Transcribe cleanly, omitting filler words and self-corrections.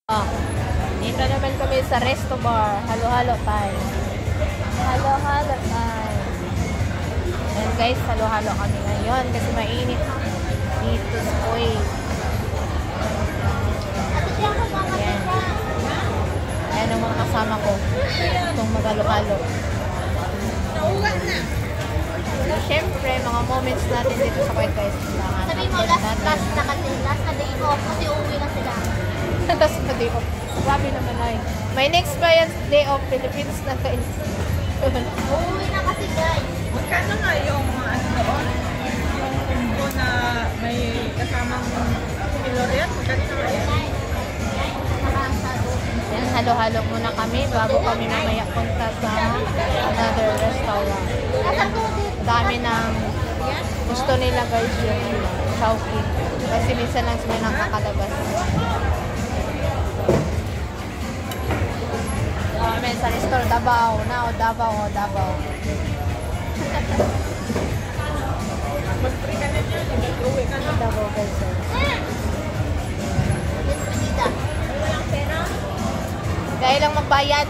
Dito naman kami sa resto bar. Halo-halo time. Halo-halo time. And guys, halo-halo kami ngayon kasi mainit dito sa Kuwait. Ayan. Ayan ang mga kasama ko. Itong magalo-halo. So, syempre, mga moments natin dito sa Kuwait guys. Sabi mo, last na kasi. Last na day off kasi uuwi na sila. Last na day off. Grabe naman ay. My next day off, Philippines na guys. Uuwi na kasi guys. Magkano nga yung ano doon? Yung combo na may kasamang Pilorian? Magkano nga yan? Yan, halo-halo muna kami bago kami mamaya punta sa another restaurant. Dami ng gusto nila guys yung Chowking. Kasi minsan lang sila nakakalabas. Amen, sa restore Davao. Now, Davao. Mag-free ka na dyan. Mag-uwi ka na. Davao guys. Walang pera. Kaya lang magbayad.